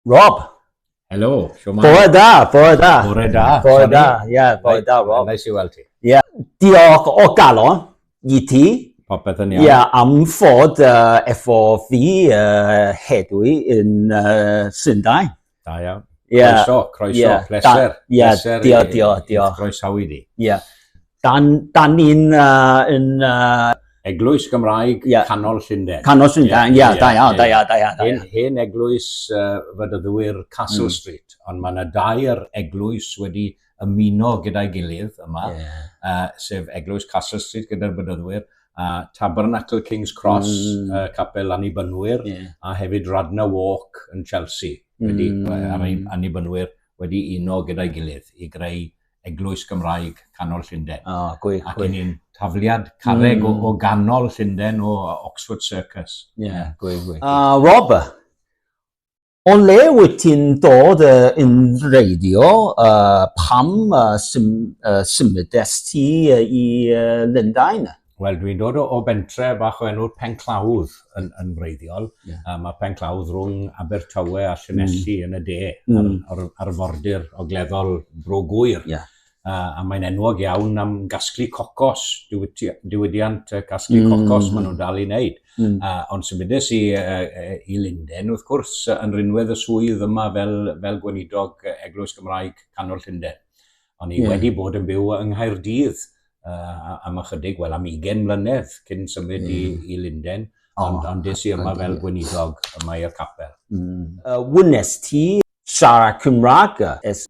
Rob. Helo, siwmai. Bore da. Bore da. Bore da, Rob. Nice i weld ti. Diolch o galon i ti. Popeth yn iawn. Am fod efo fi hedwi yn Llundain. Da iawn. Croeso, pleser. Diolch. Croesawu di. Dan ni'n yn Eglwys Gymraeg Canol Llundain. Canol Llundain, da iawn. Hen eglwys fydyddwyr Castle Street, ond mae yna dair eglwys wedi ymuno gyda'i gilydd yma, sef eglwys Castle Street gyda'r fydyddwyr, Tabernacle King's Cross, capel Annibynwyr, a hefyd Radnor Walk yn Chelsea, Annibynwyr wedi uno gyda'i gilydd i greu eglwys Gymraeg Canol Llundain. Ac ni'n tafliad carreg o ganol Llundain o Oxford Circus. Rob, o le wyt ti'n dod yn radio pam symudest ti i Llundain? Wel, dwi'n dod o bentre bach o enw'r Penclawdd yn wreiddiol. Mae Penclawdd rhwng Abertawe a Llanelli yn y de, ar arfordir ogleddol Bro Gwyr. A mae'n enwog iawn am gasglu cocos, diwydiant gasglu cocos maen nhw'n dal i wneud. Ond symudes i Llundain, wrth gwrs, yn rinwedd y swydd yma fel gweinidog Eglwys Gymraeg Canol Llundain. Ond i wedi bod yn byw yng Nghaerdydd am ychydig, wel am 20 mlynedd cyn symud i Llundain, ond des i yma fel gweinidog yma i'r capel. Wynes ti siarad Cymraeg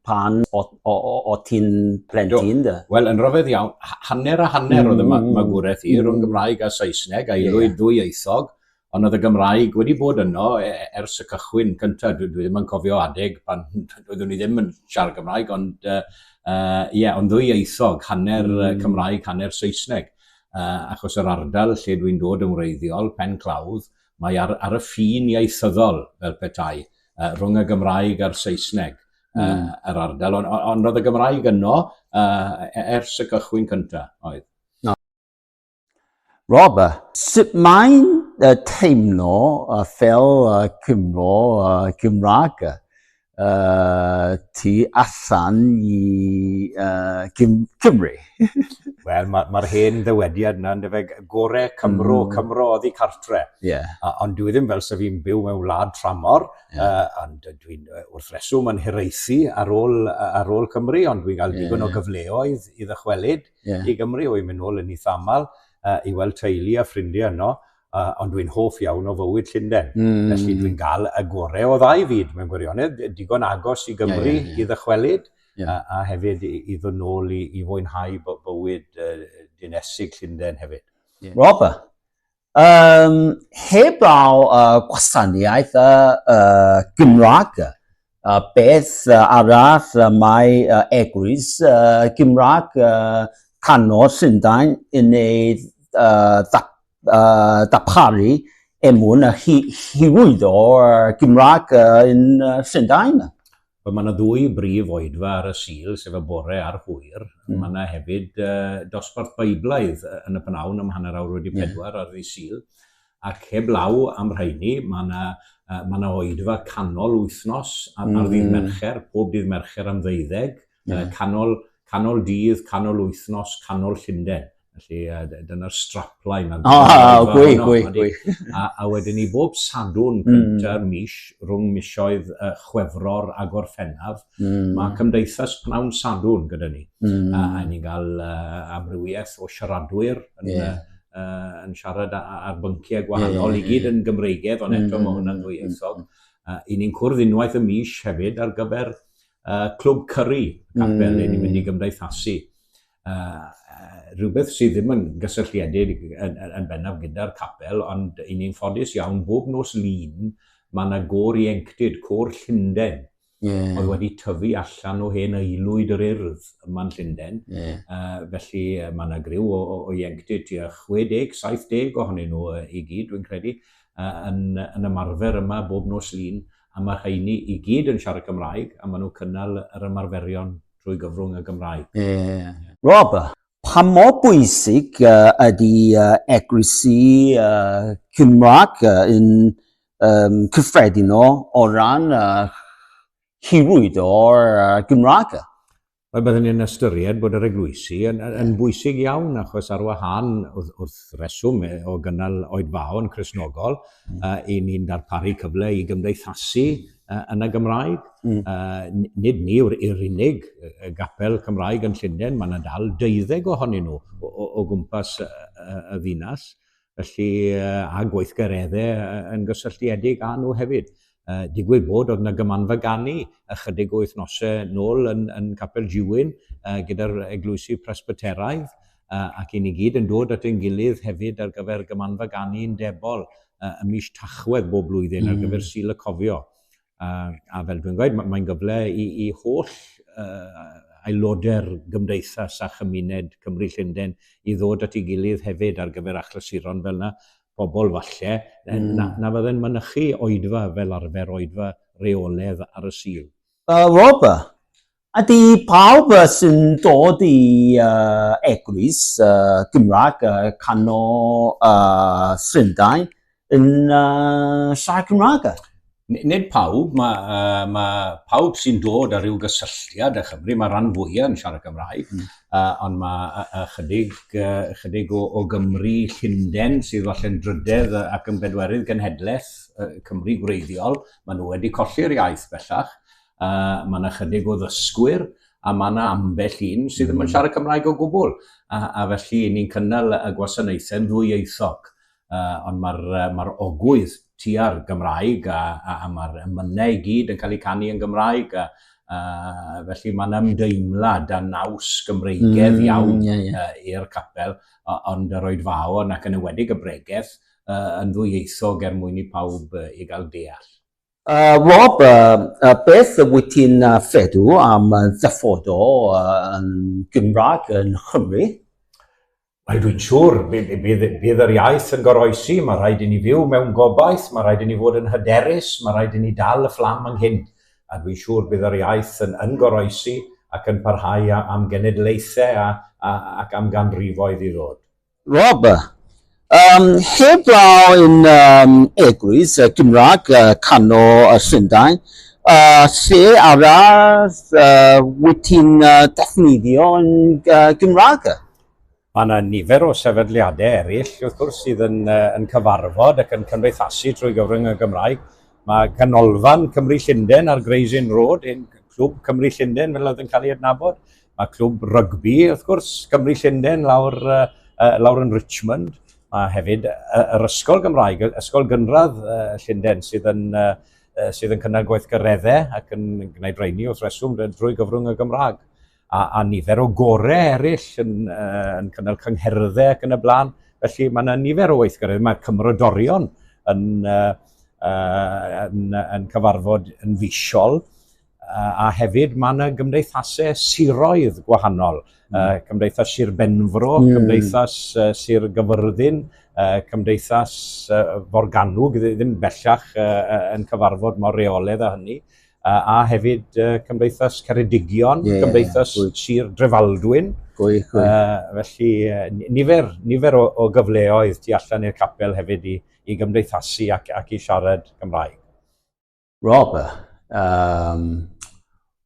pan o ti'n plentyn? Wel, yn rhyfedd iawn, hanner oedd y magwraeth i rhwng Gymraeg a Saesneg, a aelwyd ddwyieithog, ond oedd y Gymraeg wedi bod yno ers y cychwyn cyntaf. Dwi ddim yn cofio adeg pan doeddwn ni ddim yn siarad Gymraeg, ond ond ddwyieithog, hanner Cymraeg, hanner Saesneg. Achos yr ardal lle dwi'n dod yn wreiddiol, Penclawdd, mae ar y ffin ieithyddol fel petai, rhwng y Gymraeg a'r Saesneg yr ardal, ond roedd y Gymraeg yno ers y cychwyn cyntaf oedd. Rob, sut mae'n teimlo fel Cymro Gymraeg ti allan i Cymru? Wel, mae'r hen ddywediad yna yn gorau Cymro oedd i cartre. Ond dwi ddim fel sef fi'n byw mewn wlad tramor, ond dwi'n wrth reswm yn hiraethu ar ôl Cymru, ond dwi'n cael digon o gyfleoedd i ddychwelyd i Gymru, o i mynd nôl yn ei thamal, i weld teulu a ffrindiau yno, ond dwi'n hoff iawn o fywyd Llundain. Felly dwi'n cael y gorau o ddau fyd mewn gwirionedd, digon agos i Gymru i ddychwelyd, a hefyd i ddod nôl i fwynhau bywyd dinesig Llundain hefyd. Rob, heblaw gwasanaeth Gymraeg, beth arall mae eglwys Gymraeg Canol Llundain yn ei darparu emwn hyrwyddo'r Gymraeg yn Llundain? Mae yna ddwy brif oedfa ar y Sul, sef y bore a'r hwyr. Mae yna hefyd dosbarth Beiblaidd yn y pnawn am hanner awr wedi 4 ar ddydd Sul. Ac heblaw am rheini, mae yna oedfa canol wythnos ar ddydd Mercher, pob dydd Mercher am 12, canol dydd, canol wythnos, canol Llundain. Felly dyna'r strapline. Gwy. A wedyn ni bob Sadwrn cyntaf mis, rhwng misoedd Chwefror a Gorffennaf, mae Cymdeithas Pnawn Sadwrn gyda ni. A ni'n cael amrywiaeth o siaradwyr yn siarad ar bynciau gwahanol, i gyd yn Gymreigedd, ond eto mae hwnna'n ddwyieithog. I ni'n cwrdd unwaith y mis hefyd ar gyfer Clwb Curry, capel, ni'n mynd i gymdeithasu. Rhywbeth sydd ddim yn gysylltiedig yn bennaf gyda'r capel, ond i ni'n ffodus iawn, bob nos lun, mae yna gôr ieuenctid, côr Llundain, oedd wedi tyfu allan o hen aelwyd yr urdd yma'n Llundain. Felly mae yna griw o ieuenctid tua 60-70 ohonyn nhw i gyd, dwi'n credu, yn ymarfer yma bob nos lun, a mae rheini i gyd yn siarad Cymraeg, a maen nhw cynnal yr ymarferion trwy gyfrwng y Gymraeg. Rob, pa mor bwysig ydy eglwysu Cymraeg yn cyffredinol o ran hirwyd o'r Gymraeg. Mae byddwn ni'n ystyried bod yr eglwysi yn bwysig iawn achos ar wahân wrth reswm o gynnal oedfaon Cristnogol i ni'n darparu cyfle i gymdeithasu yn y Gymraeg. Nid ni yw'r unig gapel Cymraeg yn Llundain, mae yna dal 12 ohonyn nhw o gwmpas y ddinas, felly a gweithgareddau yn gysylltiedig â nhw hefyd. Digwydd bod oedd yna gymanfa ganu ychydig o wythnosau nôl yn Capel Diwyn gyda'r eglwysi presbyteraidd ac i ni gyd yn dod at ein gilydd hefyd ar gyfer gymanfa ganu'n debol ym mis Tachwedd bob blwyddyn ar gyfer Sul y Cofio. A fel dwi'n gweud, mae'n gyfle i holl aelodau'r gymdeithas a chymuned Cymru Llundain i ddod at ei gilydd hefyd ar gyfer achlasuron fel yna. Pobl falle, na fydden mynychu oedfa fel arfer oedfa reoledd ar y Sul. Rob, ydy pawb sy'n dod i eglwys Gymraeg canol Llundain yn siarad Cymraeg? Nid pawb, mae pawb sy'n dod ar ryw gysylltiad â Chymru, mae rhan fwyaf yn siarad Cymraeg, ond mae chydig o Gymru Llundain sydd falle'n drydedd ac yn bedwerydd genhedlaeth Cymru gwreiddiol, maen nhw wedi colli'r iaith bellach, mae yna chydig o ddysgwyr, a mae yna ambell un sydd ddim yn siarad Cymraeg o gwbl, a felly ni'n cynnal y gwasanaethau'n ddwyieithog, ond mae'r ogwydd tua'r Gymraeg a mae'r ymynau i gyd yn cael eu canu yn Gymraeg, felly mae'n ymdeimlad a naws Gymreigedd iawn i'r capel, ond yr oedfaon ac yn ywedig y bregaeth yn ddwyieithog mwyn i pawb i gael deall. Rob, beth wyt ti'n feddwl am ddyfodol yn Gymraeg yn Chymru? Dwi'n siŵr, bydd yr iaith yn goroesi, mae rhaid i ni fyw mewn gobaith, mae rhaid i ni fod yn hyderus, mae rhaid i ni dal y fflam ynghynt. A dwi'n siŵr bydd yr iaith yn goroesi ac yn parhau am genedlaethau ac am ganrifoedd i ddod. Rob, heblaw yn eglwys Gymraeg canol Llundain, lle arall wyt ti'n defnyddio yn Gymraeg? Mae yna nifer o sefydliadau eraill, wrth gwrs, sydd yn cyfarfod ac yn cymdeithasu trwy gyfrwng y Gymraeg. Mae canolfan Cymru Llundain ar Grayson Road, un clwb Cymru Llundain fel oedd yn cael ei adnabod. Mae clwb rygbi, wrth gwrs, Cymru Llundain lawr yn Richmond. Mae hefyd yr ysgol Gymraeg, ysgol gynradd Llundain sydd yn cynnal gweithgareddau ac yn gwneud rheini wrth reswm drwy gyfrwng y Gymraeg. A nifer o gorau eraill yn cynnal cyngherddau ac yn y blaen. Felly mae yna nifer o weithgareddau. Mae cymrodorion yn cyfarfod yn fisiol, a hefyd mae yna gymdeithasau siroedd gwahanol. Cymdeithas Sir Benfro, Cymdeithas Sir Gyfyrddin, Cymdeithas Forganwg, ddim bellach yn cyfarfod mor reoledd â hynny. A hefyd Cymdeithas Ceredigion, Cymdeithas Sir Drefaldwyn. Felly nifer o gyfleoedd tu allan i'r capel hefyd i gymdeithasu ac i siarad Gymraeg. Rob,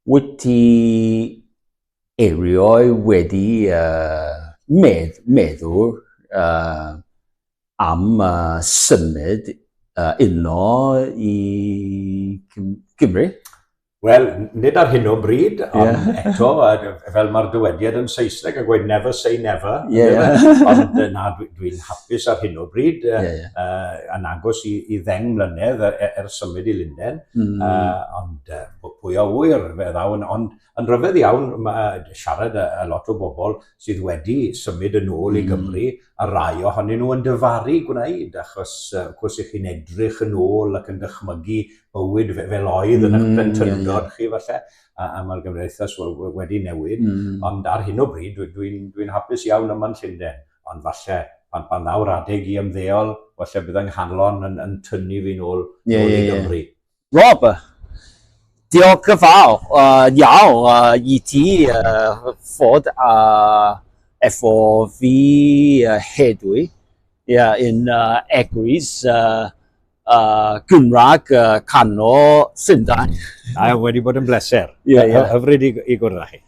wyt ti erioed wedi meddwl am symud uno i Gymru? Wel, nid ar hyn o bryd, ond eto, fel mae'r dywediad yn Saesneg yn gweud never say never, ond dwi'n hapus ar hyn o bryd, yn agos i ddeng mlynedd symud i Llundain, ond pwy o wyr, ond yn rhyfedd iawn, siarad a lot o bobl sydd wedi symud yn ôl i Gymru, a rai ohonyn nhw yn dyfaru gwneud, achos cwrs i chi'n edrych yn ôl ac yn dychmygu bywyd fel oedd yn eich plentyndod chi falle, a mae'r gymdeithas wedi newid, ond ar hyn o bryd dwi'n hapus iawn yma'n Llundain, ond falle pan ddawr adeg i ymddeol, falle bydd yng Nghanlon yn tynnu fi nôl i Gymru. Rob, diolch yn fawr iawn i ti fod efo fi hedwi yn eglwys Gymraeg canol Llundain. A wedi bod yn bleser. Ie, ie. Hyfryd i gwrdd â chi.